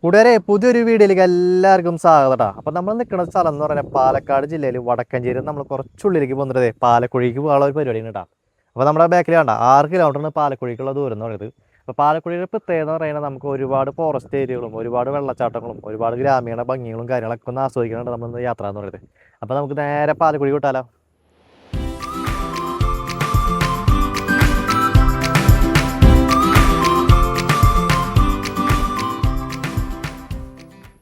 കൂട്ടുകാരെ പുതിയൊരു വീഡിയോയിലേക്ക് എല്ലാവർക്കും സ്വാഗതം. അപ്പോൾ നമ്മൾ നിൽക്കുന്ന സ്ഥലം എന്ന് പറഞ്ഞാൽ പാലക്കാട് ജില്ലയിൽ വടക്കഞ്ചേരി നമ്മൾ കുറച്ചുള്ളിലേക്ക് പോകുന്നത് പാലക്കുഴിക്ക് പോകാനുള്ള ഒരു പരിപാടിയാണ് കേട്ടോ. അപ്പോൾ നമ്മുടെ ബാക്കിൽ വേണ്ട 6 കിലോമീറ്ററാണ് പാലക്കുഴിക്കുള്ള ദൂരം എന്ന് പറയുന്നത്. അപ്പോൾ പാലക്കുഴിയുടെ പ്രത്യേകത എന്ന് പറയുന്നത് നമുക്ക് ഒരുപാട് ഫോറസ്റ്റ് ഏരിയകളും ഒരുപാട് വെള്ളച്ചാട്ടങ്ങളും ഒരുപാട് ഗ്രാമീണ ഭംഗികളും കാര്യങ്ങളൊക്കെ ഒന്ന് ആസ്വദിക്കുന്നുണ്ട് നമ്മൾ യാത്ര എന്ന് പറയുന്നത്. അപ്പോൾ നമുക്ക് നേരെ പാലക്കുഴി വിട്ടാലോ.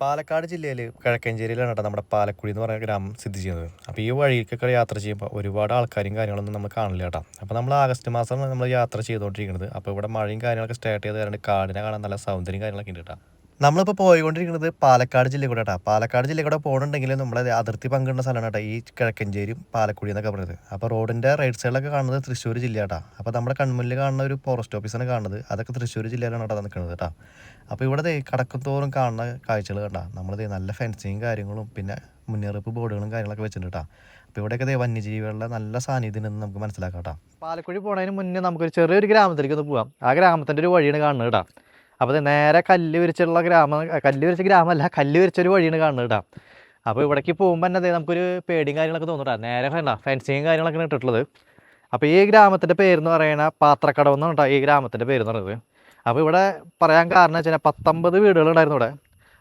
പാലക്കാട് ജില്ലയിൽ കിഴക്കഞ്ചേരിയിലാണ് കേട്ടോ നമ്മുടെ പാലക്കുഴി എന്ന് പറയുന്ന ഗ്രാമം സ്ഥിതി ചെയ്യുന്നത്. അപ്പോൾ ഈ വഴിക്കൊക്കെ യാത്ര ചെയ്യുമ്പോൾ ഒരുപാട് ആൾക്കാരും കാര്യങ്ങളൊന്നും നമ്മൾ കാണില്ല കേട്ടോ. അപ്പോൾ നമ്മൾ ആഗസ്റ്റ് മാസമാണ് നമ്മൾ യാത്ര ചെയ്തുകൊണ്ടിരിക്കുന്നത്. അപ്പോൾ ഇവിടെ മഴയും കാര്യങ്ങളൊക്കെ സ്റ്റാർട്ട് ചെയ്ത് കാരണം കാടിനെ കാണാൻ നല്ല സൗന്ദര്യം കാര്യങ്ങളൊക്കെ ഉണ്ട് കേട്ടോ. നമ്മളിപ്പോൾ പോയിക്കൊണ്ടിരിക്കുന്നത് പാലക്കാട് ജില്ല കൂടെ കേട്ടോ. പാലക്കാട് ജില്ല കൂടെ പോകണമെങ്കിൽ നമ്മളെ അതിർത്തി പങ്കിടുന്ന സ്ഥലമാണ് കേട്ടോ ഈ കിഴക്കഞ്ചേരിയും പാലക്കുഴി എന്നൊക്കെ പറയുന്നത്. അപ്പോൾ റോഡിൻ്റെ റൈറ്റ് സൈഡിലൊക്കെ കാണുന്നത് തൃശ്ശൂർ ജില്ല കേട്ടോ. അപ്പോൾ നമ്മുടെ കൺമുന്നിൽ കാണുന്ന ഒരു ഫോറസ്റ്റ് ഓഫീസാണ് കാണുന്നത്. അതൊക്കെ തൃശ്ശൂർ ജില്ലയിലാണ് കേട്ടോ നിൽക്കുന്നത് കേട്ടോ. അപ്പോൾ ഇവിടെ കടക്കും തോറും കാണുന്ന കാഴ്ചകൾ കണ്ടാ നമ്മളിത് നല്ല ഫെൻസിങ് കാര്യങ്ങളും പിന്നെ മുന്നറിയിപ്പ് ബോർഡുകളും കാര്യങ്ങളൊക്കെ വെച്ചിട്ടുണ്ട് കേട്ടോ. അപ്പോൾ ഇവിടെയൊക്കെ വന്യജീവികളുടെ നല്ല സാന്നിധ്യം എന്ന് നമുക്ക് മനസ്സിലാക്കാം കേട്ടോ. പാലക്കുഴി പോണതിന് മുന്നേ നമുക്കൊരു ചെറിയൊരു ഗ്രാമത്തിലേക്ക് ഒന്ന് പോകാം. ആ ഗ്രാമത്തിൻ്റെ ഒരു വഴിയാണ് കാണുന്നത് കേട്ടോ. അപ്പോൾ നേരെ കല്ല് വിരിച്ചുള്ള കല്ല് വിരിച്ച ഗ്രാമമല്ല, കല്ല് വിരിച്ചൊരു വഴിയാണ് കാണുന്നത് കേട്ടോ. അപ്പോൾ ഇവിടേക്ക് പോകുമ്പോൾ തന്നെ നമുക്കൊരു പേടിയും കാര്യങ്ങളൊക്കെ തോന്നുന്നുണ്ടാ. നേരെ വേണ്ട ഫെൻസിങ് കാര്യങ്ങളൊക്കെ ഇട്ടിട്ടുള്ളത്. അപ്പോൾ ഈ ഗ്രാമത്തിൻ്റെ പേരെന്ന് പറയുന്നത് പാത്രക്കടവ് എന്നാണ് കേട്ടോ ഈ ഗ്രാമത്തിൻ്റെ പേരെന്ന് പറയുന്നത്. അപ്പോൾ ഇവിടെ പറയാൻ കാരണം വെച്ച് കഴിഞ്ഞാൽ 19 വീടുകളുണ്ടായിരുന്നു ഇവിടെ.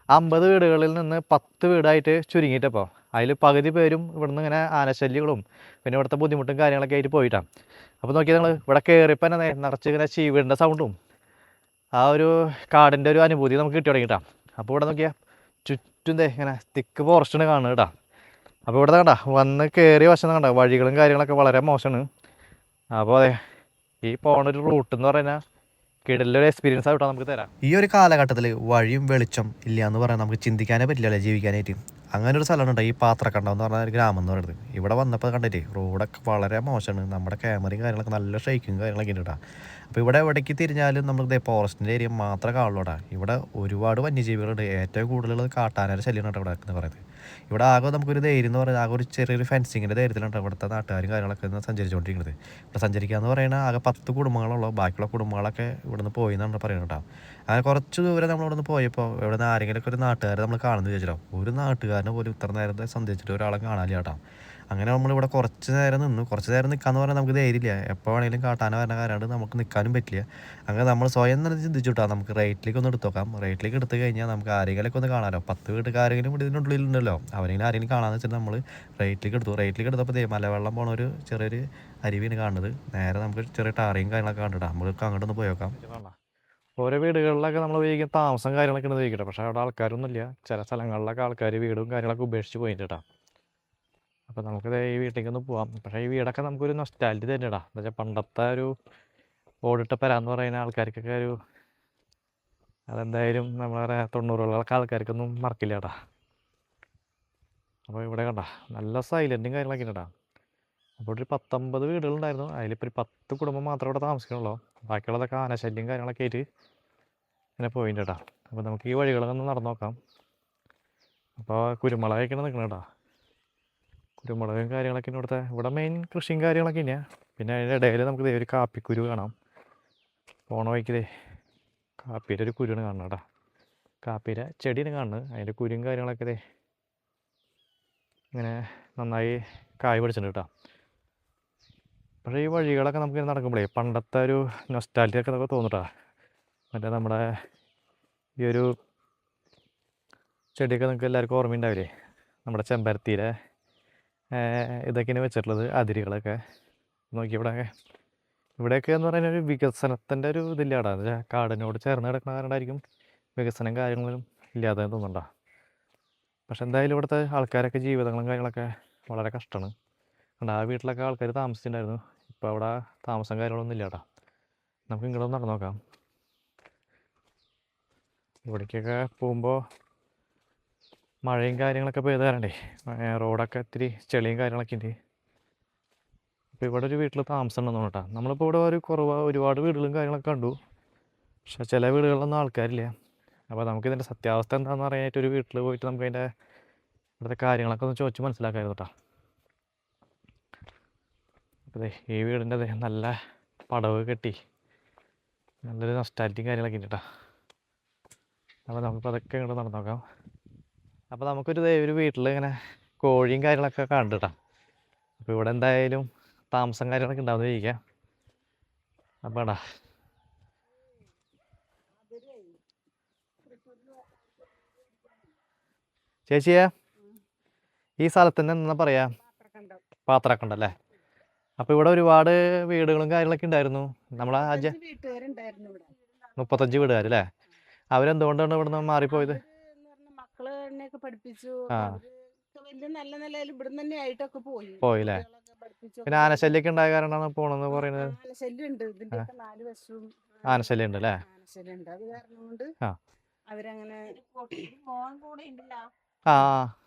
50 വീടുകളിൽ നിന്ന് 10 വീടായിട്ട് ചുരുങ്ങിയിട്ടപ്പോൾ അതിൽ പകുതി പേരും ഇവിടുന്ന് ഇങ്ങനെ ആനശല്യങ്ങളും പിന്നെ ഇവിടുത്തെ ബുദ്ധിമുട്ടും കാര്യങ്ങളൊക്കെ ആയിട്ട് പോയിട്ടാണ്. അപ്പോൾ നോക്കിയാൽ നിങ്ങൾ ഇവിടെ കയറിയപ്പോൾ തന്നെ നിറച്ച് ഇങ്ങനെ ചീവീടിൻ്റെ സൗണ്ടും ആ ഒരു കാടിൻ്റെ ഒരു അനുഭൂതി നമുക്ക് കിട്ടി തുടങ്ങിയിട്ടാണ്. അപ്പോൾ ഇവിടെ നോക്കിയാൽ ചുറ്റും ഇങ്ങനെ തിക്ക് ഫോറസ്റ്റാണ് കാണുന്നത് കേട്ടോ. അപ്പോൾ ഇവിടെ കണ്ട വന്ന് കയറിയ വശം കണ്ട വഴികളും കാര്യങ്ങളൊക്കെ വളരെ മോശമാണ്. അപ്പോൾ അതെ ഈ പോണൊരു റൂട്ട് എന്ന് പറഞ്ഞാൽ കിടലൊരു എക്സ്പീരിയൻസ് ആയിട്ടോ നമുക്ക് തരാം. ഈ ഒരു കാലഘട്ടത്തിൽ വഴിയും വെളിച്ചം ഇല്ല എന്ന് പറയാൻ നമുക്ക് ചിന്തിക്കാനേ പറ്റില്ലല്ലേ ജീവിക്കാനായിട്ട്. അങ്ങനെ ഒരു സ്ഥലമുണ്ട് ഈ പാത്രക്കണ്ടം എന്ന് പറഞ്ഞ ഒരു ഗ്രാമം എന്ന് പറയുന്നത്. ഇവിടെ വന്നപ്പോൾ കണ്ടിട്ടേ റോഡൊക്കെ വളരെ മോശമാണ്. നമ്മുടെ ക്യാമറയും കാര്യങ്ങളൊക്കെ നല്ല ഷെയ്ക്കും കാര്യങ്ങളൊക്കെ ഉണ്ട് കേട്ടോ. അപ്പോൾ ഇവിടെ എവിടേക്ക് തിരിഞ്ഞാലും നമുക്ക് ഫോറസ്റ്റിൻ്റെ ഏരിയ മാത്രമേ കാണുള്ളൂടാ. ഇവിടെ ഒരുപാട് വന്യജീവികളുണ്ട്. ഏറ്റവും കൂടുതൽ കാട്ടാനയുടെ ശല്യമാണ് കേട്ടോ ഇവിടെ എന്ന് പറയുന്നത്. ഇവിടെ ആകെ നമുക്കൊരു ധൈര്യം എന്ന് പറയുന്നത് ആകെ ഒരു ചെറിയൊരു ഫെൻസിങ്ങിൻ്റെ ധൈര്യത്തിലാണ് ഇവിടുത്തെ നാട്ടുകാരും കാര്യങ്ങളൊക്കെ സഞ്ചരിച്ചുകൊണ്ടിരിക്കുന്നത്. ഇവിടെ സഞ്ചരിക്കുക എന്ന് പറയുന്നത് ആകെ 10 കുടുംബങ്ങളുള്ളൂ. ബാക്കിയുള്ള കുടുംബങ്ങളൊക്കെ ഇവിടുന്ന് പോയി എന്നാണ് പറയുന്നത് കേട്ടോ. അങ്ങനെ കുറച്ച് ദൂരം നമ്മൾ ഇവിടുന്ന് പോയപ്പോൾ ഇവിടെ നിന്ന് ആരെങ്കിലുമൊക്കെ ഒരു നാട്ടുകാരെ നമ്മൾ കാണുന്നത് ചോദിച്ചിട്ടോ. ഒരു നാട്ടുകാരനെ പോലും ഇത്ര നേരത്തെ സന്ധിച്ചിട്ട് ഒരാളെ കാണാനില്ല കേട്ടോ. അങ്ങനെ നമ്മളിവിടെ കുറച്ച് നേരം നിന്നു. കുറച്ച് നേരം നിൽക്കാന്ന് പറഞ്ഞാൽ നമുക്ക് ധൈര്യമില്ല. എപ്പോൾ വേണമെങ്കിലും കാട്ടാന വരുന്ന കാര്യമാണ്, നമുക്ക് നിൽക്കാനും പറ്റില്ല. അങ്ങനെ നമ്മൾ സ്വയം തന്നെ ചിന്തിച്ചു കേട്ടോ നമുക്ക് റൈറ്റിലേക്ക് ഒന്ന് എടുത്ത് നോക്കാം. റൈറ്റിലേക്ക് എടുത്തു കഴിഞ്ഞാൽ നമുക്ക് ആരെങ്കിലൊക്കെ ഒന്ന് കാണാമല്ലോ. 10 വീട്ടുകാരെങ്കിലും ഇവിടെ ഇതിനുള്ളിലുണ്ടല്ലോ. അവരെങ്കിലും ആരെങ്കിലും കാണാമെന്ന് വെച്ചിട്ട് നമ്മൾ റൈറ്റിലേക്ക് എടുത്തു. റൈറ്റിലേക്ക് എടുത്തപ്പോൾ മലവെള്ളം പോണ ഒരു ചെറിയൊരു അരുവിയാണ് കാണുന്നത്. നേരെ നമുക്ക് ചെറിയ ടാറയും കാര്യങ്ങളൊക്കെ കണ്ടിട്ടാ നമുക്ക് അങ്ങോട്ടൊന്ന് പോയി നോക്കാം. ഓരോ വീടുകളിലൊക്കെ നമ്മൾ ഉപയോഗിക്കുന്ന താമസം കാര്യങ്ങളൊക്കെ ഉണ്ട് ഉപയോഗിക്കട്ടെ. പക്ഷേ അവിടെ ആൾക്കാരൊന്നുമില്ല. ചില സ്ഥലങ്ങളിലൊക്കെ ആൾക്കാർ വീടും കാര്യങ്ങളൊക്കെ ഉപേക്ഷിച്ച് പോയിട്ടാ. അപ്പോൾ നമുക്കത് ഈ വീട്ടിലേക്കൊന്ന് പോവാം. പക്ഷേ ഈ വീടൊക്കെ നമുക്കൊരു നൊസ്റ്റാലിറ്റി തന്നെടാ. എന്താ വെച്ചാൽ പണ്ടത്തെ ഒരു ഓടിട്ട പെരാന്ന് പറയുന്ന ആൾക്കാർക്കൊക്കെ ഒരു അതെന്തായാലും നമ്മളെ 90കളിലൊക്കെ ആൾക്കാർക്കൊന്നും മറക്കില്ല കേട്ടാ. അപ്പോൾ ഇവിടെ കണ്ട നല്ല സൈലൻറ്റും കാര്യങ്ങളൊക്കെ ഉണ്ടടാ. അപ്പോൾ ഒരു 19 വീടുകളുണ്ടായിരുന്നു. അതിലിപ്പോൾ ഒരു 10 കുടുംബം മാത്രമേ ഇവിടെ താമസിക്കണുള്ളൂ. ബാക്കിയുള്ളതൊക്കെ ആനശല്യം കാര്യങ്ങളൊക്കെ ആയിട്ട് ഇങ്ങനെ പോയിട്ടുണ്ട് കേട്ടോ. അപ്പോൾ നമുക്ക് ഈ വഴികളൊക്കെ ഒന്ന് നടന്നു നോക്കാം. അപ്പോൾ കുരുമുളകൊക്കെയാണ് നിൽക്കണം കേട്ടോ. കുരുമുളകും കാര്യങ്ങളൊക്കെ ഇവിടുത്തെ ഇവിടെ മെയിൻ കൃഷിയും കാര്യങ്ങളൊക്കെ തന്നെയാണ്. പിന്നെ അതിൻ്റെ ഇടയിൽ നമുക്ക് ഒരു കാപ്പിക്കുരു കാണാം. പോണ വഴിക്ക് കാപ്പിയുടെ ഒരു കുരുവാണ് കാണുന്നത് കേട്ടോ. കാപ്പിയുടെ ചെടിയാണ് കാണുന്നത്. അതിൻ്റെ കുരുവും കാര്യങ്ങളൊക്കെ ഇങ്ങനെ നന്നായി കായ് പിടിച്ചിട്ടുണ്ട് കേട്ടോ. പക്ഷേ ഈ വഴികളൊക്കെ നമുക്ക് നടക്കുമ്പോഴേ പണ്ടത്തെ ഒരു നൊസ്റ്റാലിറ്റിയൊക്കെ നമുക്ക് തോന്നിട്ടാ. മറ്റേ നമ്മുടെ ഈ ഒരു ചെടിയൊക്കെ നിങ്ങൾക്ക് എല്ലാവർക്കും ഓർമ്മയുണ്ടാവില്ലേ. നമ്മുടെ ചെമ്പരത്തിയുടെ ഇതൊക്കെയാണ് വെച്ചിട്ടുള്ളത് അതിരുകളൊക്കെ. നോക്കി ഇവിടെയൊക്കെ എന്ന് പറയുന്ന ഒരു വികസനത്തിൻ്റെ ഒരു ഇതില്ല അവിടെ. അത് കാടിനോട് ചേർന്ന് കിടക്കുന്ന കാരണമായിരിക്കും വികസനം കാര്യങ്ങളും ഇല്ലാതെ തോന്നുന്നുണ്ടോ. പക്ഷെ എന്തായാലും ഇവിടുത്തെ ആൾക്കാരൊക്കെ ജീവിതങ്ങളും കാര്യങ്ങളൊക്കെ വളരെ കഷ്ടമാണ്. അതുകൊണ്ട് ആ വീട്ടിലൊക്കെ ആൾക്കാർ താമസിച്ചിട്ടുണ്ടായിരുന്നു. ഇപ്പോൾ അവിടെ താമസം കാര്യങ്ങളൊന്നും ഇല്ല കേട്ടോ. നമുക്ക് ഇങ്ങോട്ട് നടന്നു നോക്കാം. ഇവിടേക്കൊക്കെ പോകുമ്പോൾ മഴയും കാര്യങ്ങളൊക്കെ പെയ്ത് തരണ്ടേ. റോഡൊക്കെ ഇത്തിരി ചെളിയും കാര്യങ്ങളൊക്കെ ഉണ്ട്. അപ്പോൾ ഇവിടെ ഒരു വീട്ടിൽ താമസം ഉണ്ടെന്ന് കേട്ടോ. നമ്മളിപ്പോൾ ഇവിടെ ഒരുപാട് വീടുകളും കാര്യങ്ങളൊക്കെ കണ്ടു. പക്ഷേ ചില വീടുകളിലൊന്നും ആൾക്കാരില്ല. അപ്പോൾ നമുക്കിതിൻ്റെ സത്യാവസ്ഥ എന്താണെന്ന് അറിയാനായിട്ട് ഒരു വീട്ടിൽ പോയിട്ട് നമുക്ക് അതിൻ്റെ ഇവിടുത്തെ കാര്യങ്ങളൊക്കെ ഒന്ന് ചോദിച്ച് മനസ്സിലാക്കായിരുന്നു കേട്ടോ. അപ്പോൾ ഈ വീടിൻ്റെ നല്ല പടവ് കെട്ടി നല്ലൊരു നൊസ്റ്റാലിറ്റിയും കാര്യങ്ങളൊക്കെ ഉണ്ട് കേട്ടോ. അപ്പോൾ നമുക്ക് അതൊക്കെ ഇങ്ങോട്ട് നടന്നു നോക്കാം. അപ്പോൾ ഒരു വീട്ടിൽ ഇങ്ങനെ കോഴിയും കാര്യങ്ങളൊക്കെ കണ്ടിട്ടാ. അപ്പോൾ ഇവിടെ എന്തായാലും താമസം കാര്യങ്ങളൊക്കെ ഉണ്ടാവുന്ന ഇരിക്കാം. അപ്പോൾ എടാ ചേച്ചിയെ ഈ സ്ഥലത്തിന് എന്താ പറയാ? പാത്രക്കണ്ടല്ലേ. അപ്പോൾ ഇവിടെ ഒരുപാട് വീടുകളും കാര്യങ്ങളൊക്കെ ഉണ്ടായിരുന്നു. നമ്മളെ 35 വീട്ടുകാരല്ലേ? അവരെന്തുകൊണ്ടാണ് ഇവിടുന്ന് മാറിപ്പോയത്? മക്കള് എന്നെയൊക്കെ പഠിപ്പിച്ചു. വലിയ നല്ല നിലയിൽ ഇവിടുന്ന് തന്നെ ആയിട്ടൊക്കെ പോയില്ലേ? പിന്നെ ആനശല്യൊക്കെ ഉണ്ടായ കാരണമാണ് പോണെന്ന് പറയുന്നത്. ആനശല്യം ഉണ്ട്, ഇതിന്റെ 4 വശവും ആനശല്യം ഉണ്ട് അല്ലേ? ആനശല്യം ഉണ്ട്. അത് കാരണം കൊണ്ട് അവരങ്ങനെ ആ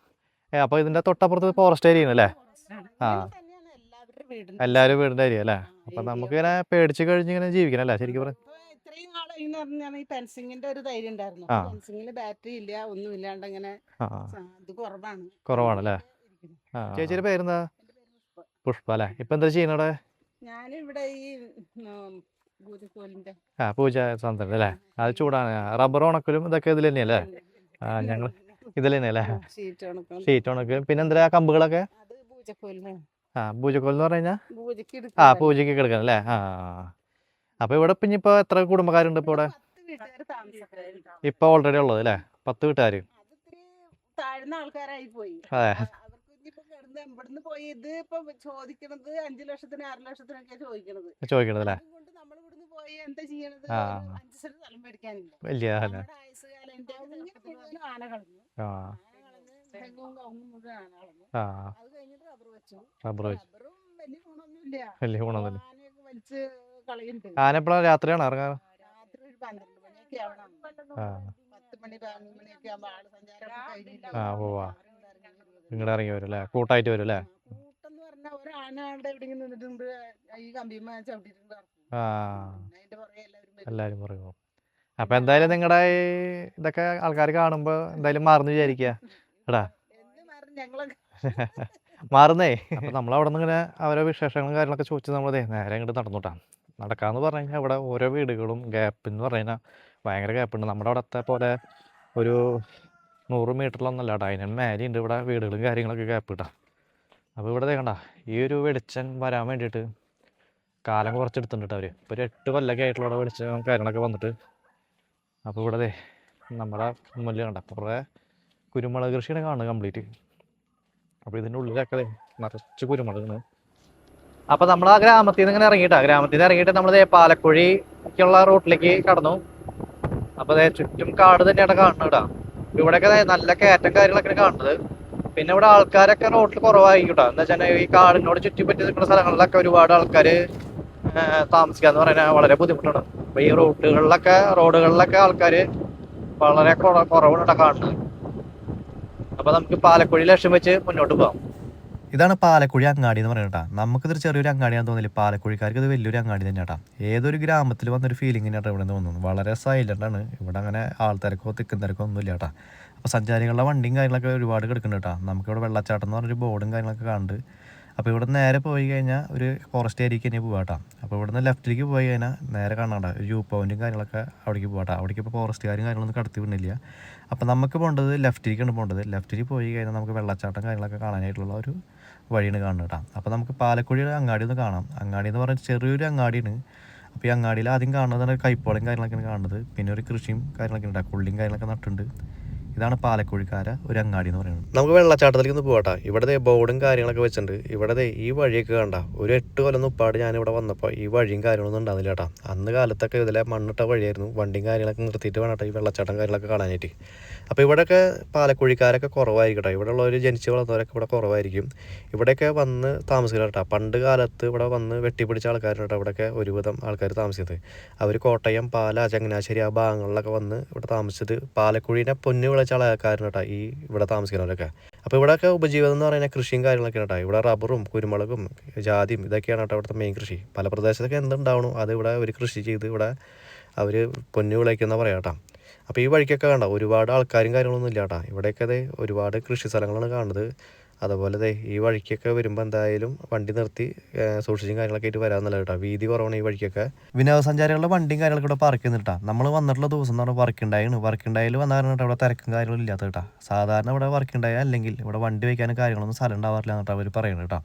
അപ്പൊ ഇതിന്റെ തൊട്ടപ്പുറത്ത് ഫോറസ്റ്റ് ഏരിയ അല്ലേ? എല്ലാവരും വീടിന്റെ ഏരിയ അല്ലേ? അപ്പൊ നമുക്ക് ഇങ്ങനെ പേടിച്ച് കഴിഞ്ഞ് ഇങ്ങനെ ജീവിക്കണം അല്ലേ ശരിക്കും പറയാം? ഇത്രയും നാളെന്ന് പറഞ്ഞാൽ ഈ ഫെൻസിങ്ങിന്റെ ഒരു ധൈര്യം ഉണ്ടായിരുന്നു. ഫെൻസിങ്ങിൽ ബാറ്ററി ഇല്ല, ഒന്നും ഇല്ലാണ്ട് അങ്ങനെ ഇത് കുറവാണല്ലേ? ചേച്ചിയുടെ പേരെന്താ? പുഷ്പ അല്ലേ? ഇപ്പൊ എന്താ ചെയ്യണവിടെ? ഞാനിവിടെ ഈ പൂജ സന്ദ്രൻ അല്ലേ? അത് ചൂടാണ്. റബ്ബർ ഉണക്കലും ഇതൊക്കെ ഇതിൽ തന്നെയല്ലേ? ഞങ്ങൾ ഇതിൽ തന്നെയല്ലേ? ഷീറ്റ് ഉണക്കും. പിന്നെ എന്താ കമ്പുകളൊക്കെ? പൂജക്കോൽ എന്ന് പറഞ്ഞു കഴിഞ്ഞാൽ പൂജക്ക് കിടക്കണം അല്ലേ? അപ്പൊ ഇവിടെ പിന്നെ ഇപ്പൊ എത്ര കുടുംബക്കാരുണ്ട് ഇപ്പൊ ഇവിടെ? ഇപ്പൊ ഓൾറെഡി ഉള്ളത് അല്ലേ? 10 വീട്ടുകാര്. താഴ്ന്ന ആൾക്കാരായി പോയി. അതെ. ഇവിടുന്ന് പോയി ഇത് ഇപ്പൊ ചോദിക്കണത് 5 ലക്ഷത്തിന് 6 ലക്ഷത്തിനൊക്കെ ചോദിക്കണത് അല്ലേ? നമ്മൾ ഇവിടുന്ന് പോയി എന്താ ചെയ്യണത്? 5 സെന്റ് സ്ഥലം മേടിക്കാനില്ല. വലിയ ആന കളഞ്ഞു. അത് കഴിഞ്ഞിട്ട് റബ്ബർ വെച്ചു. വലിയ ഗുണമൊന്നുമില്ല. ആനയൊക്കെ വലിച്ച് കളയുന്നുണ്ട്. ആന എപ്പോഴാണ്? രാത്രിയാണോ ഇറങ്ങാറ്? രാത്രി ഒരു 12 മണിയൊക്കെ ആവണം. 10 മണി 11 മണിയൊക്കെ ആവുമ്പോ ആള് സഞ്ചാരമൊക്കെ കഴിഞ്ഞിട്ട് ഇങ്ങോട്ട് ഇറങ്ങി വരും അല്ലേ? കൂട്ടായിട്ട് വരും അല്ലേ? കൂട്ടെന്ന് പറഞ്ഞാൽ ഒരു ആന അവിടെ എവിടെയെങ്കിലും നിന്നിട്ടുണ്ട്, ഈ കമ്പിമ്മ ചവിട്ടിട്ടുണ്ട്. എല്ലാരും പറയും. അപ്പൊ എന്തായാലും നിങ്ങളുടെ ഇതൊക്കെ ആൾക്കാർ കാണുമ്പോ എന്തായാലും മാറുന്നു വിചാരിക്കുക എടാ. മാറുന്നേ. അപ്പൊ നമ്മളവിടെ നിന്ന് ഇങ്ങനെ അവരെ വിശേഷങ്ങളും കാര്യങ്ങളൊക്കെ ചോദിച്ച് നമ്മളതേ നേരെ ഇങ്ങോട്ട് നടന്നുട്ടാ. നടക്കാന്ന് പറഞ്ഞു കഴിഞ്ഞാൽ ഇവിടെ ഓരോ വീടുകളും ഗ്യാപ്പ് എന്ന് പറഞ്ഞു ഭയങ്കര ഗ്യാപ്പുണ്ട്. നമ്മുടെ അവിടത്തെ പോലെ ഒരു 100 മീറ്ററിലൊന്നല്ല കേട്ടോ, അതിന് മേലെയുണ്ട് ഇവിടെ വീടുകളും കാര്യങ്ങളൊക്കെ ഗ്യാപ്പ് കിട്ടാം. അപ്പോൾ ഇവിടെ കണ്ട ഈ ഒരു വെളിച്ചം വരാൻ വേണ്ടിയിട്ട് കാലം കുറച്ചെടുത്തിട്ടുണ്ട് അവർ. ഇപ്പോൾ ഒരു 8 കൊല്ലമൊക്കെ ആയിട്ടുള്ള വെളിച്ചം കാര്യങ്ങളൊക്കെ വന്നിട്ട്. അപ്പോൾ ഇവിടെ നമ്മുടെ മുന്നിൽ കണ്ട കുറേ കുരുമുളക് കൃഷിയാണ് കാണുന്നത് കംപ്ലീറ്റ്. അപ്പോൾ ഇതിൻ്റെ ഉള്ളിലൊക്കെ നിറച്ച് കുരുമുളകാണ്. അപ്പോൾ നമ്മൾ ആ ഗ്രാമത്തിൽ നിന്ന് ഇങ്ങനെ ഇറങ്ങിയിട്ടാ. ഗ്രാമത്തിൽ നിന്ന് ഇറങ്ങിയിട്ട് നമ്മൾ പാലക്കുഴിക്കുള്ള റൂട്ടിലേക്ക് കടന്നു. അപ്പോൾ ചുറ്റും കാട് തന്നെയാണ് കാണുന്നത് കേട്ടോ. ഇവിടെയൊക്കെ നല്ല കയറ്റം കാര്യങ്ങളൊക്കെ കാണുന്നത്. പിന്നെ ഇവിടെ ആൾക്കാരൊക്കെ റോഡിൽ കുറവായിരിക്കും. എന്താ വെച്ചാൽ ഈ കാടിനോട് ചുറ്റിപ്പറ്റി നിൽക്കുന്ന സ്ഥലങ്ങളിലൊക്കെ ഒരുപാട് ആൾക്കാർ താമസിക്കുക എന്ന് പറഞ്ഞാൽ വളരെ ബുദ്ധിമുട്ടാണ്. അപ്പോൾ ഈ റോഡുകളിലൊക്കെ ആൾക്കാർ വളരെ കുറവാണ് കാണുന്നത്. അപ്പോൾ നമുക്ക് പാലക്കുഴി ലക്ഷ്യം വെച്ച് മുന്നോട്ട് പോകാം. ഇതാണ് പാലക്കുഴി അങ്ങാടി എന്ന് പറയുന്നത് കേട്ടോ. നമുക്കിതൊരു ചെറിയൊരു അങ്ങാടിയാണെന്ന് തോന്നില്ല, പാലക്കുഴിക്കാർക്ക് ഇത് വലിയൊരു അങ്ങാടി തന്നെ കേട്ടോ. ഏതൊരു ഗ്രാമത്തിൽ വന്നൊരു ഫീലിംഗ് തന്നെയാട്ടോ ഇവിടെ തോന്നുന്നു. വളരെ സൈലൻ്റാണ് ഇവിടെ, അങ്ങനെ ആൾത്തിരക്കോ തിക്കും തിരക്കോ ഒന്നുമില്ല കേട്ടോ. അപ്പോൾ സഞ്ചാരികളുടെ വണ്ടിയും കാര്യങ്ങളൊക്കെ ഒരുപാട് കിടക്കുന്നുണ്ട് കേട്ടോ. നമുക്കിവിടെ വെള്ളച്ചാട്ടം എന്ന് പറഞ്ഞൊരു ബോർഡും കാര്യങ്ങളൊക്കെ കാണുന്നുണ്ട്. അപ്പോൾ ഇവിടെ നേരെ പോയി കഴിഞ്ഞാൽ ഒരു ഫോറസ്റ്റ് ഏരിയക്ക് തന്നെ പോകാം കേട്ടോ. അപ്പോൾ ഇവിടുന്ന് ലെഫ്റ്റിലേക്ക് പോയി കഴിഞ്ഞാൽ നേരെ കാണാണ്ട ഒരു വ്യൂ പോയിൻറ്റും കാര്യങ്ങളൊക്കെ അവിടേക്ക് പോകാം കേട്ടോ. അവിടേക്ക് ഇപ്പോൾ ഫോറസ്റ്റുകാരും കാര്യങ്ങളൊന്നും കടത്തി വിടുന്നില്ല. അപ്പോൾ നമുക്ക് പോകേണ്ടത് ലെഫ്റ്റിലേക്കാണ് പോകേണ്ടത്. ലെഫ്റ്റിൽ പോയി കഴിഞ്ഞാൽ നമുക്ക് വെള്ളച്ചാട്ടം കാര്യങ്ങളൊക്കെ കാണാനായിട്ടുള്ള ഒരു വഴിയാണ് കാണുന്നത് കേട്ടോ. അപ്പോൾ നമുക്ക് പാലക്കുഴിയുടെ അങ്ങാടി ഒന്ന് കാണാം. അങ്ങാടി എന്ന് പറഞ്ഞാൽ ചെറിയൊരു അങ്ങാടിയാണ്. അപ്പോൾ ഈ അങ്ങാടിയിൽ ആദ്യം കാണുന്നത് കൈപ്പോളയും കാര്യങ്ങളൊക്കെയാണ് കാണുന്നത്. പിന്നെ ഒരു കൃഷിയും കാര്യങ്ങളൊക്കെ ഉണ്ട്, കൊള്ളിയും കാര്യങ്ങളൊക്കെ നട്ടുണ്ട്. ഇതാണ് പാലക്കുഴിക്കാര ഒരു അങ്ങാടി എന്ന് പറയുന്നത്. നമുക്ക് വെള്ളച്ചാട്ടത്തിലേക്ക് ഒന്ന് പോകട്ടെ. ഇവിടെ ബോർഡും കാര്യങ്ങളൊക്കെ വെച്ചിട്ടുണ്ട്. ഇവിടെ ഈ വഴിയൊക്കെ കണ്ട ഒരു 8 കൊല്ലം ഉപ്പാട് ഞാനിവിടെ വന്നപ്പോൾ ഈ വഴിയും കാര്യങ്ങളൊന്നും ഉണ്ടാകുന്നില്ല കേട്ടോ. അന്ന് കാലത്തൊക്കെ ഇതിലെ മണ്ണിട്ട വഴിയായിരുന്നു. വണ്ടിയും കാര്യങ്ങളൊക്കെ നിർത്തിയിട്ട് വേണം കേട്ടോ ഈ വെള്ളച്ചാട്ടം കാര്യങ്ങളൊക്കെ കാണാനായിട്ട്. അപ്പോൾ ഇവിടെയൊക്കെ പാലക്കുഴിക്കാരൊക്കെ കുറവായിരിക്കും കേട്ടോ. ഇവിടെ ഉള്ളവർ ജനിച്ച് വളർന്നവരൊക്കെ ഇവിടെ കുറവായിരിക്കും. ഇവിടെയൊക്കെ വന്ന് താമസിക്കണം കേട്ടോ. പണ്ട് കാലത്ത് ഇവിടെ വന്ന് വെട്ടിപ്പിടിച്ച ആൾക്കാരുണ്ട് കേട്ടോ. ഇവിടെയൊക്കെ ഒരുവിധം ആൾക്കാർ താമസിച്ചത്. അവർ കോട്ടയം, പാല, ചങ്ങനാശ്ശേരി ആ ഭാഗങ്ങളിലൊക്കെ വന്ന് ഇവിടെ താമസിച്ചത് പാലക്കുഴീനെ പൊന്നു വിളിച്ച ആൾക്കാരുണ്ട് കേട്ടോ ഈ ഇവിടെ താമസിക്കുന്നവരൊക്കെ. അപ്പോൾ ഇവിടെയൊക്കെ ഉപജീവിതം എന്ന് പറയുന്നത് കൃഷിയും കാര്യങ്ങളൊക്കെ കേട്ടോ. ഇവിടെ റബ്ബറും കുരുമുളകും ജാതിയും ഇതൊക്കെയാണ് കേട്ടോ ഇവിടുത്തെ മെയിൻ കൃഷി. പല പ്രദേശത്തൊക്കെ എന്തുണ്ടാവണം അത് ഇവിടെ അവർ കൃഷി ചെയ്ത് ഇവിടെ അവർ പൊന്നു വിളയ്ക്കുന്ന പറയാം കേട്ടോ. അപ്പോൾ ഈ വഴിക്കൊക്കെ കണ്ട ഒരുപാട് ആൾക്കാരും കാര്യങ്ങളൊന്നും ഇല്ല കേട്ടോ. ഇവിടെയൊക്കെ ഒരുപാട് കൃഷി സ്ഥലങ്ങളാണ് കാണുന്നത്. അതുപോലെ ദേ ഈ വഴിക്കൊക്കെ വരുമ്പോൾ എന്തായാലും വണ്ടി നിർത്തി സൂക്ഷിച്ചും കാര്യങ്ങളൊക്കെ ആയിട്ട് വരാമെന്നല്ല കേട്ടോ. വീതി കുറവാണ് ഈ വഴിക്കൊക്കെ. വിനോദസഞ്ചാരികളുടെ വണ്ടിയും കാര്യങ്ങളൊക്കെ ഇവിടെ പാർക്ക് ചെയ്യുന്നുണ്ട് കേട്ടോ. നമ്മൾ വന്നിട്ടുള്ള ദിവസം എന്ന് പറഞ്ഞാൽ വർക്കുണ്ടായിൽ വന്ന കാരണം കേട്ടോ ഇവിടെ തിരക്കും കാര്യങ്ങളും ഇല്ലാത്ത കേട്ടോ. സാധാരണ ഇവിടെ വർക്കുണ്ടായ അല്ലെങ്കിൽ ഇവിടെ വണ്ടി വയ്ക്കാനും കാര്യങ്ങളൊന്നും സ്ഥലം ഉണ്ടാവാറില്ല എന്നിട്ട് അവർ പറയുന്നത് കേട്ടോ.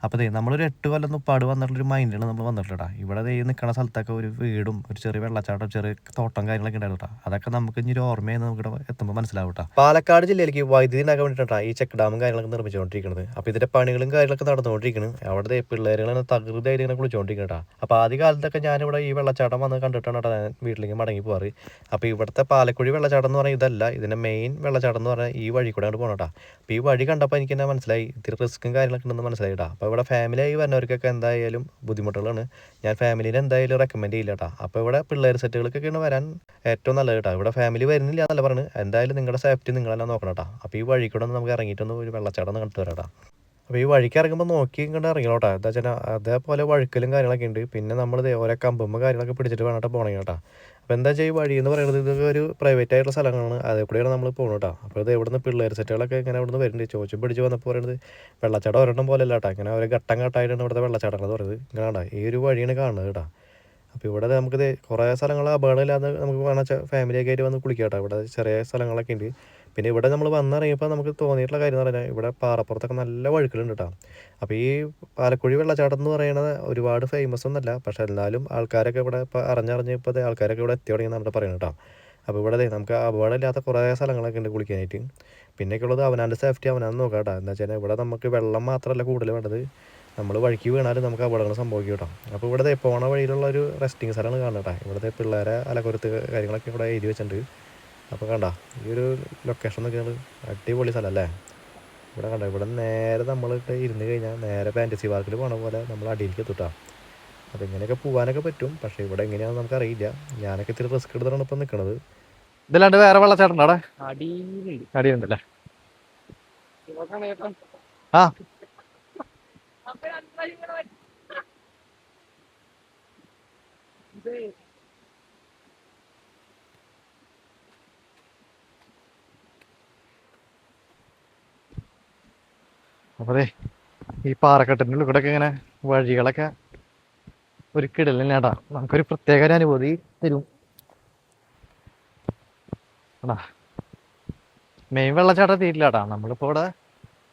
അപ്പോൾ ദേ നമ്മളൊരു 8 കൊല്ലം മുപ്പാട് വന്നിട്ടുള്ളൊരു മൈൻഡാണ് നമ്മൾ വന്നിട്ടുള്ളത് കേട്ടോ. ഇവിടെ ദേ നിൽക്കുന്ന സ്ഥലത്തൊക്കെ ഒരു വീടും ഒരു ചെറിയ വെള്ളച്ചാട്ടം ചെറിയ തോട്ടം കാര്യങ്ങളൊക്കെ ഉണ്ടായിരുന്നു കേട്ടോ. അതൊക്കെ നമുക്ക് ഇനി ഒരു ഓർമ്മയെന്ന് നമുക്ക് ഇവിടെ എത്തുമ്പോൾ മനസ്സിലാവും കേട്ടോ. പാലക്കാട് ജില്ലയിലേക്ക് വൈദ്യുതി ഉണ്ടാക്കാൻ വേണ്ടിയിട്ടാണ് ഈ ചെക്ക് ഡാമും കാര്യങ്ങളൊക്കെ നിർമ്മിച്ചുകൊണ്ടിരിക്കുന്നത്. അപ്പോൾ ഇതിന്റെ പണികളും കാര്യങ്ങളൊക്കെ നടന്നുകൊണ്ടിരിക്കുന്നത്. അവിടെ പിള്ളേരുകളെ തകൃതിയായിട്ട് ഇങ്ങനെ കുളിച്ചുകൊണ്ടിരിക്കണം കേട്ടോ. അപ്പോൾ ആദ്യ കാലത്തൊക്കെ ഞാനിവിടെ ഈ വെള്ളച്ചാട്ടം വന്ന് കണ്ടിട്ടാണ് കേട്ടോ ഞാൻ വീട്ടിലേക്ക് മടങ്ങി പോകാറ്. അപ്പോൾ ഇവിടുത്തെ പാലക്കുഴി വെള്ളച്ചാട്ടം എന്ന് പറഞ്ഞാൽ ഇതല്ല, ഇതിന്റെ മെയിൻ വെള്ളച്ചാട്ടം എന്ന് പറഞ്ഞാൽ ഈ വഴി കൂടെ അങ്ങോട്ട് പോകണം കേട്ടോ. അപ്പോൾ ഈ വഴി കണ്ടപ്പോൾ എനിക്ക് തന്നെ മനസ്സിലായി ഇത്തിരി റിസ്ക്കും കാര്യങ്ങളൊക്കെ ഉണ്ടെന്ന് മനസ്സിലായി കേട്ടോ. അപ്പോൾ ഇവിടെ ഫാമിലിയായി വരുന്നവർക്കൊക്കെ എന്തായാലും ബുദ്ധിമുട്ടുകളാണ്. ഞാൻ ഫാമിലിനെ എന്തായാലും റെക്കമെൻഡ് ചെയ്യില്ല കേട്ടോ. അപ്പോൾ ഇവിടെ പിള്ളേർ സെറ്റുകൾക്കൊക്കെയാണ് വരാൻ ഏറ്റവും നല്ലത് കേട്ടോ. ഇവിടെ ഫാമിലി വരുന്നില്ല എന്നല്ല പറഞ്ഞു, എന്തായാലും നിങ്ങളുടെ സേഫ്റ്റി നിങ്ങളെല്ലാം നോക്കണം കേട്ടോ. അപ്പോൾ ഈ വഴി കൂടെ നമുക്ക് ഇറങ്ങിയിട്ടൊന്ന് ഒരു വെള്ളച്ചാട്ടം ഒന്ന് കണ്ടിട്ട് വരാം കേട്ടോ. അപ്പോൾ ഈ വഴിക്ക് ഇറങ്ങുമ്പോൾ നോക്കി ഇങ്ങോട്ട് ഇറങ്ങിക്കോട്ടെ. എന്താ വെച്ചാൽ അതേപോലെ വഴുക്കലും കാര്യങ്ങളൊക്കെ ഉണ്ട്. പിന്നെ നമ്മൾ ഓരോ കമ്പുമ്പോൾ കാര്യങ്ങളൊക്കെ പിടിച്ചിട്ട് വേണം പോകണം കേട്ടോ. അപ്പോൾ എന്താ വെച്ചാൽ ഈ വഴി എന്ന് പറയുന്നത് ഇതൊക്കെ ഒരു പ്രൈവറ്റ് ആയിട്ടുള്ള സ്ഥലങ്ങളാണ്, അതേ കൂടെയാണ് നമ്മൾ പോകുന്നത് കേട്ടോ. അപ്പോൾ ഇത് ഇവിടുന്ന് പിള്ളേർ സെറ്റുകളൊക്കെ ഇങ്ങനെ ഇവിടുന്ന് വരുന്നുണ്ട്. ചോദിച്ചു പിടിച്ച് വന്നപ്പോൾ പറയുന്നത് വെള്ളച്ചാട്ടം ഒരെണ്ണം പോലെ അല്ല കേട്ടോ. ഇങ്ങനെ ഒരു ഘട്ടം ഘട്ടമായിട്ടാണ് ഇവിടുത്തെ വെള്ളച്ചാട്ടങ്ങൾ എന്ന് പറയുന്നത്. ഇങ്ങനെ ഈ ഒരു വഴിയാണ് കാണുന്നത് കേട്ടോ. അപ്പോൾ ഇവിടെ നമുക്കിത് കുറേ സ്ഥലങ്ങൾ അപകടമില്ലാതെ നമുക്ക് വേണമെന്ന് ഫാമിലിയൊക്കെ ആയിട്ട് വന്ന് കുളിക്കാം കേട്ടോ. ഇവിടെ ചെറിയ സ്ഥലങ്ങളൊക്കെ ഉണ്ട്. പിന്നെ ഇവിടെ നമ്മൾ വന്നിറങ്ങിയപ്പോൾ നമുക്ക് തോന്നിയിട്ടുള്ള കാര്യം എന്ന് പറഞ്ഞാൽ ഇവിടെ പാറപ്പുറത്തൊക്കെ നല്ല വഴുക്കലുണ്ട് കേട്ടോ. അപ്പോൾ ഈ പാലക്കുഴി വെള്ളച്ചാട്ടം എന്ന് പറയുന്നത് ഒരുപാട് ഫേമസ് ഒന്നുമല്ല, പക്ഷേ എന്നാലും ആൾക്കാരൊക്കെ ഇവിടെ ഇപ്പോൾ അറിഞ്ഞറിഞ്ഞ് ഇപ്പോൾ ആൾക്കാരൊക്കെ ഇവിടെ എത്തി തുടങ്ങിയെന്നാണ് പറയുന്നത് കേട്ടോ. അപ്പോൾ ഇവിടെ നമുക്ക് അപകടമില്ലാത്ത കുറേ സ്ഥലങ്ങളൊക്കെ ഉണ്ട് കുളിക്കാനായിട്ട്. പിന്നെയൊക്കെ ഉള്ളത് അവനാൻ്റെ സേഫ്റ്റി അവനാന്ന് നോക്കാം കേട്ടോ. എന്താ വെച്ചാൽ ഇവിടെ നമുക്ക് വെള്ളം മാത്രമല്ല കൂടുതൽ വേണ്ടത്, നമ്മൾ വഴിക്ക് വീണാലും നമുക്ക് അപകടങ്ങൾ സംഭവിക്കും കേട്ടോ. അപ്പോൾ ഇവിടെ പോണ വഴിയിലുള്ള ഒരു റെസ്റ്റിംഗ് സ്ഥലമാണ് കാണുന്നത് കേട്ടോ. ഇവിടുത്തെ പിള്ളേരെ അലക്കുരത്ത് കാര്യങ്ങളൊക്കെ ഇവിടെ എഴുതി വെച്ചിട്ടുണ്ട്. അപ്പോൾ കണ്ട ഈ ഒരു ലൊക്കേഷൻ നോക്കിയാൽ അടിപൊളി സ്ഥലം അല്ലേ. ഇവിടെ കണ്ട ഇവിടെ നേരെ നമ്മളിട്ട് ഇരുന്ന് കഴിഞ്ഞാൽ നേരെ ഫാൻറ്റസി പാർക്കിൽ പോണ പോലെ നമ്മൾ അടിയിലേക്ക് എത്തുട്ടാ. അപ്പോൾ ഇങ്ങനെയൊക്കെ പോകാനൊക്കെ പറ്റും, പക്ഷേ ഇവിടെ എങ്ങനെയാണെന്ന് നമുക്കറിയില്ല. ഞാനൊക്കെ ഇത്തിരി റിസ്ക് എടുത്തിട്ടാണ് ഇപ്പം നിൽക്കുന്നത്. ഇതല്ലാണ്ട് വേറെ വെള്ളച്ചാട്ടം അവിടെ അടിയുണ്ടല്ലേ? ആ അപ്പതേ ഈ പാറക്കെട്ടിൻ്റെ ഉള്ളിൽ കൂടെ ഒക്കെ ഇങ്ങനെ വഴികളൊക്കെ ഒരു കിടലിനാടാ, നമുക്കൊരു പ്രത്യേക ഒരു അനുഭൂതി തരും. ആടാ മെയിൻ വെള്ളച്ചാട്ടം എത്തിയിട്ടില്ലാട്ടാ. നമ്മളിപ്പോ ഇവിടെ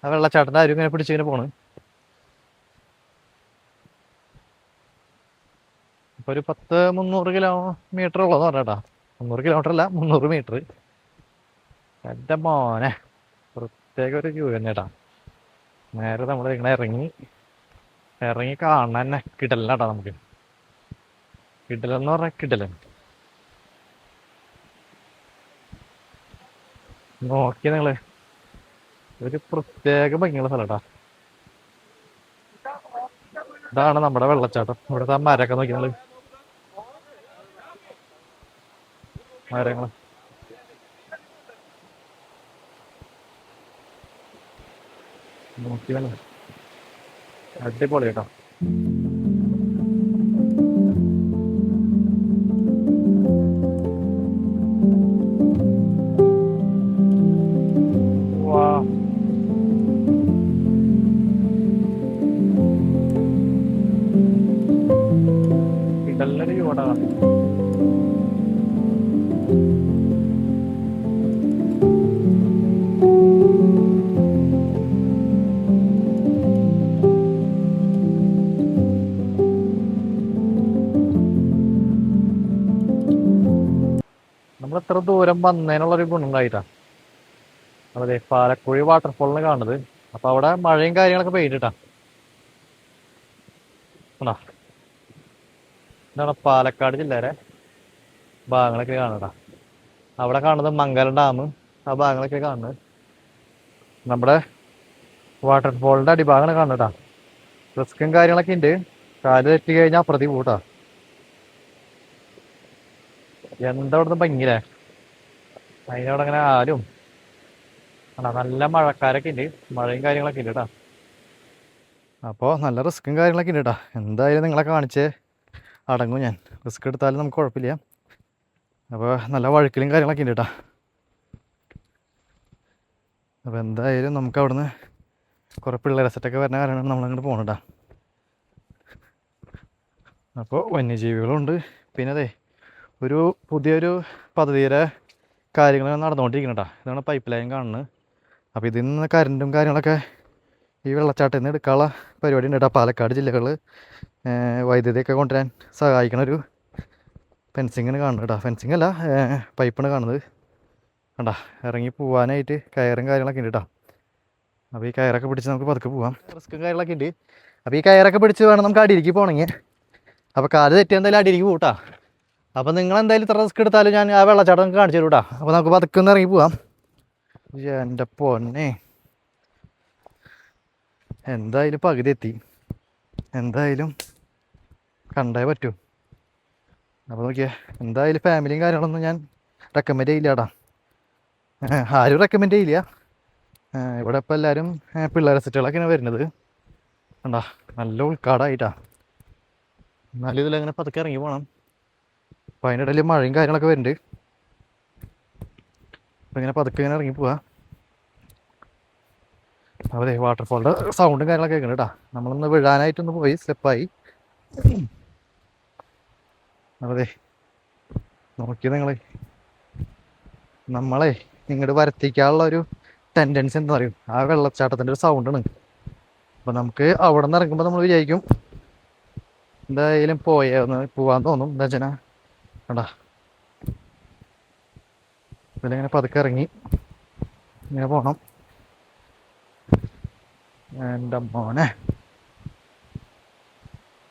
ആ വെള്ളച്ചാട്ടത്തിന്റെ അരും ഇങ്ങനെ പിടിച്ചിങ്ങനെ പോണ്. ഇപ്പൊ ഒരു 300 കിലോമീറ്റർ ഉള്ളതെന്ന് പറഞ്ഞാട്ടാ. 300 കിലോമീറ്റർ അല്ല, 300 മീറ്റർ. എന്റെ മോനെ പ്രത്യേക ഒരു വ്യൂ തന്നെയാട്ടാ. നേരെ നമ്മൾ ഇങ്ങനെ ഇറങ്ങി കാണാൻ തന്നെ കിടലനാട്ടാ. നമുക്ക് കിടലെന്ന് പറഞ്ഞാൽ കിടലൻ നോക്കിയ നിങ്ങള് ഒരു പ്രത്യേക ഭംഗിയുള്ള സ്ഥലട്ടാ. ഇതാണ് നമ്മുടെ വെള്ളച്ചാട്ടം. ഇവിടുത്തെ ആ മരമൊക്കെ നോക്കി നിങ്ങള്, മരങ്ങള് നോക്കി അടിപൊളി കേട്ടോ. കിടലൊരു യോടാ. നമ്മൾ എത്ര ദൂരം വന്നതിനുള്ളൊരു ഗുണമുണ്ടായിട്ടാ. അതെ പാലക്കുഴി വാട്ടർഫോളിന് കാണുന്നത്. അപ്പൊ അവിടെ മഴയും കാര്യങ്ങളൊക്കെ പെയ്തിട്ടാ. ഇതാണ് പാലക്കാട് ജില്ലയുടെ ഭാഗങ്ങളൊക്കെ കാണുന്നതാ. അവിടെ കാണുന്നത് മംഗലം ഡാം, ആ ഭാഗങ്ങളൊക്കെ കാണുന്നത്. നമ്മുടെ വാട്ടർഫോളിന്റെ അടിഭാഗമാണ് കാണുന്നതാ. റിസ്ക്കും കാര്യങ്ങളൊക്കെ ഉണ്ട്. കാല് തെറ്റി കഴിഞ്ഞാൽ അപ്പുറത്തേക്ക് പോട്ടാ. എന്താ ഇവിടുന്ന് ഭംഗിയില്ലേ. അതിനവിടെ അങ്ങനെ ആരും നല്ല മഴക്കാരൊക്കെ ഉണ്ട്, മഴയും കാര്യങ്ങളൊക്കെ ഉണ്ട് കേട്ടാ. അപ്പോൾ നല്ല റിസ്ക്കും കാര്യങ്ങളൊക്കെ ഉണ്ട് കേട്ടാ. എന്തായാലും നിങ്ങളെ കാണിച്ചേ അടങ്ങും ഞാൻ. റിസ്ക് എടുത്താലും നമുക്ക് കുഴപ്പമില്ല. അപ്പോൾ നല്ല വഴുക്കലും കാര്യങ്ങളൊക്കെ ഉണ്ട് കേട്ടാ. അപ്പോൾ എന്തായാലും നമുക്ക് അവിടുന്ന് കുറേ പിള്ളേരെ സെറ്റൊക്കെ വരുന്ന കാര്യമാണ് നമ്മളങ്ങോട്ട് പോകണട്ടാ. അപ്പോൾ വന്യജീവികളുണ്ട്. പിന്നെ അതെ ഒരു പുതിയൊരു പദ്ധതിയുടെ കാര്യങ്ങൾ നടന്നുകൊണ്ടിരിക്കണം. ഇതാണ് പൈപ്പ് ലൈൻ കാണുന്നത്. അപ്പോൾ ഇതിൽ നിന്ന് കറണ്ടും കാര്യങ്ങളൊക്കെ ഈ വെള്ളച്ചാട്ടത്തിൽ നിന്ന് എടുക്കാനുള്ള പരിപാടി ഉണ്ട് കേട്ടോ. പാലക്കാട് ജില്ലകളിൽ വൈദ്യുതിയൊക്കെ കൊണ്ടുവരാൻ സഹായിക്കണ ഒരു ഫെൻസിങ്ങാണ് കാണുന്നത് കേട്ടോ. ഫെൻസിങ് അല്ല, പൈപ്പാണ് കാണുന്നത് കണ്ടാ. ഇറങ്ങി പോകാനായിട്ട് കയറും കാര്യങ്ങളൊക്കെ ഉണ്ട് കേട്ടോ. അപ്പോൾ ഈ കയറൊക്കെ പിടിച്ച് നമുക്ക് പതുക്കെ പോകാം. റിസ്ക്കും കാര്യങ്ങളൊക്കെ ഉണ്ട്. അപ്പോൾ ഈ കയറൊക്കെ പിടിച്ച് വേണം നമുക്ക് അടിയിലേക്ക് പോകണമെങ്കിൽ. അപ്പോൾ കാല് തെറ്റി എന്തായാലും അടിയിലേക്ക് പോകട്ടാ. അപ്പോൾ നിങ്ങൾ എന്തായാലും ഇത്ര റിസ്ക് എടുത്താലും ഞാൻ ആ വെള്ളച്ചാട്ടം നമുക്ക് കാണിച്ചു തരും കേട്ടോ. അപ്പോൾ നമുക്ക് പതുക്കെ ഒന്ന് ഇറങ്ങി പോകാം. എൻ്റെ പൊന്നെ, എന്തായാലും പകുതി എത്തി. എന്തായാലും കണ്ടേ പറ്റൂ. അപ്പോൾ നോക്കിയേ, എന്തായാലും ഫാമിലിയും കാര്യങ്ങളൊന്നും ഞാൻ റെക്കമെൻഡ് ചെയ്യില്ല കേട്ടോ. ആരും റെക്കമെൻഡ് ചെയ്യില്ല. ഇവിടെ ഇപ്പോൾ എല്ലാവരും പിള്ളേരെ സെറ്റുകളൊക്കെയാണ് വരുന്നത് കണ്ടാ. നല്ല ഉൾക്കാടായിട്ടാ. എന്നാലും ഇതിലങ്ങനെ പതുക്കെ ഇറങ്ങി പോകണം. അപ്പോൾ അതിൻ്റെ ഇടയിൽ മഴയും കാര്യങ്ങളൊക്കെ വരുന്നുണ്ട്. അപ്പോൾ ഇങ്ങനെ പതുക്കെ ഇങ്ങനെ ഇറങ്ങി പോവാ. അതെ വാട്ടർഫോളിൻ്റെ സൗണ്ടും കാര്യങ്ങളൊക്കെ കേൾക്കുന്നുണ്ട് കേട്ടോ. നമ്മളൊന്ന് വീഴാനായിട്ടൊന്ന് പോയി സ്ലിപ്പായി. അതെ നോക്കിയത് നമ്മളെ ഇങ്ങോട്ട് വരത്തിക്കാനുള്ള ഒരു ടെൻഡൻസി എന്താ പറയും, ആ വെള്ളച്ചാട്ടത്തിൻ്റെ ഒരു സൗണ്ടാണ്. അപ്പോൾ നമുക്ക് അവിടെ നിന്ന് ഇറങ്ങുമ്പോൾ നമ്മൾ വിചാരിക്കും എന്തായാലും പോവാൻ തോന്നും. എന്താ വെച്ചാൽ കണ്ടാ ഇതിലിങ്ങനെ പതുക്കെ ഇറങ്ങി ഇങ്ങനെ പോകണം. എൻ്റെ മോനെ,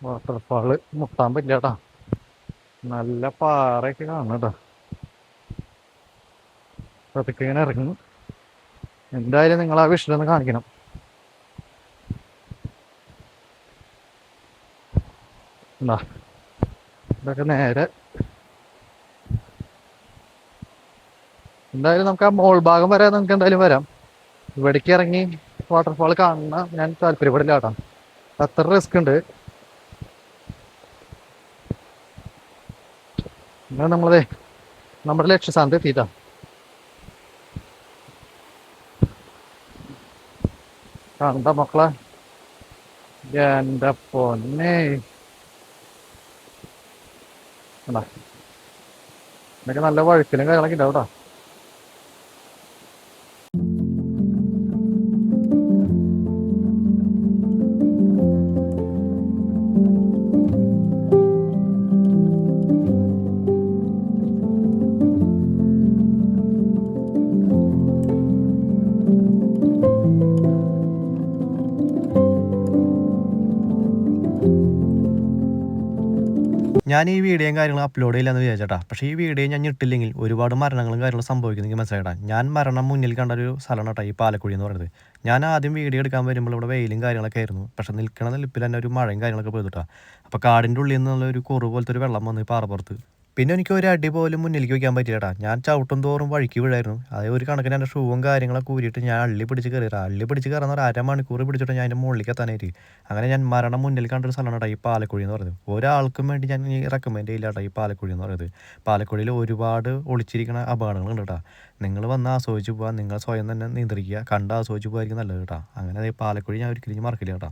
വാട്ടർഫാള് മുട്ടാൻ പറ്റില്ല കേട്ടോ. നല്ല പാറയൊക്കെ കാണണം കേട്ടോ. പതുക്കെ ഇങ്ങനെ ഇറങ്ങി. എന്തായാലും നിങ്ങൾ ആ വിഷയം ഒന്ന് കാണിക്കണം. എന്താ ഇതൊക്കെ നേരെ എന്തായാലും നമുക്ക് ആ മോൾ ഭാഗം വരെ നമുക്ക് എന്തായാലും വരാം. ഇവിടേക്ക് ഇറങ്ങി വാട്ടർഫാൾ കാണുന്ന ഞാൻ താല്പര്യപ്പെടില്ല കേട്ടോ. അത്ര റിസ്ക് ഉണ്ട്. എന്നാൽ നമ്മളതെ നമ്മുടെ ലക്ഷ്യസ്ഥാനത്ത് എത്തിയിട്ടാ. കണ്ട മക്കളെ, എൻ്റെ പൊന്നെ ഇതൊക്കെ നല്ല വഴുക്കലും കാര്യങ്ങളൊക്കെ ഉണ്ടാവും കേട്ടോ. ഞാൻ ഈ വീഡിയോയും കാര്യങ്ങളും അപ്ലോഡ് ചെയ്യില്ലെന്ന് വിചാരിച്ചേട്ടാ. പക്ഷേ ഈ വീഡിയോ ഞാൻ ഇട്ടില്ലെങ്കിൽ ഒരുപാട് മരണങ്ങളും കാര്യങ്ങളും സംഭവിക്കുന്നെങ്കിൽ മനസ്സിലായിട്ടാ. ഞാൻ മരണം മുന്നിൽ കണ്ട ഒരു സ്ഥലമാണ് കേട്ടോ ഈ പാലക്കുഴി എന്ന് പറയുന്നത്. ഞാൻ ആദ്യം വീഡിയോ എടുക്കാൻ വരുമ്പോൾ ഇവിടെ വെയിലും കാര്യങ്ങളൊക്കെ ആയിരുന്നു. പക്ഷേ നിൽക്കണ നിൽപ്പിൽ തന്നെ ഒരു മഴയും കാര്യങ്ങളൊക്കെ പോയിട്ടാ. അപ്പോൾ കാടിൻ്റെ ഉള്ളിൽ നിന്നുള്ള ഒരു കുറവ് പോലത്തെ ഒരു വെള്ളം വന്ന് പാറപ്പുറത്ത്. പിന്നെ എനിക്ക് ഒരു അടി പോലും മുന്നിലേക്ക് വയ്ക്കാൻ പറ്റില്ലേട്ടാ. ഞാൻ ചവിട്ടും തോറും വഴുക്കി വീഴായിരുന്നു. അതേ ഒരു കണക്കിന് എൻ്റെ ഷൂവും കാര്യങ്ങളൊക്കെ ഊരിയിട്ട് ഞാൻ അള്ളി പിടിച്ച് കയറുന്ന ഒരു അരമണിക്കൂർ പിടിച്ചിട്ട് ഞാൻ അതിൻ്റെ മുകളിലേക്ക് എത്താനായിട്ട്. അങ്ങനെ ഞാൻ മരണം മുന്നിൽ കണ്ടൊരു സ്ഥലമാണ് കേട്ടോ ഈ പാലക്കുഴി എന്ന് പറയുന്നത്. ഒരാൾക്കും വേണ്ടി ഞാൻ ഈ റെക്കമെൻഡ് ചെയ്യില്ല കേട്ടോ ഈ പാലക്കുഴി എന്ന് പറയുന്നത്. പാലക്കുഴിയിൽ ഒരുപാട് ഒളിച്ചിരിക്കുന്ന അപകടങ്ങളുണ്ട് കേട്ടോ. നിങ്ങൾ വന്ന് ആസ്വദിച്ച് പോകാൻ, നിങ്ങൾ സ്വയം തന്നെ നിയന്ത്രിക്കുക, കണ്ട് ആസ്വദിച്ച് പോകായിരിക്കും നല്ലത് കേട്ടോ. അങ്ങനെ പാലക്കുഴി ഞാൻ ഒരിക്കലും മറക്കില്ല കേട്ടോ.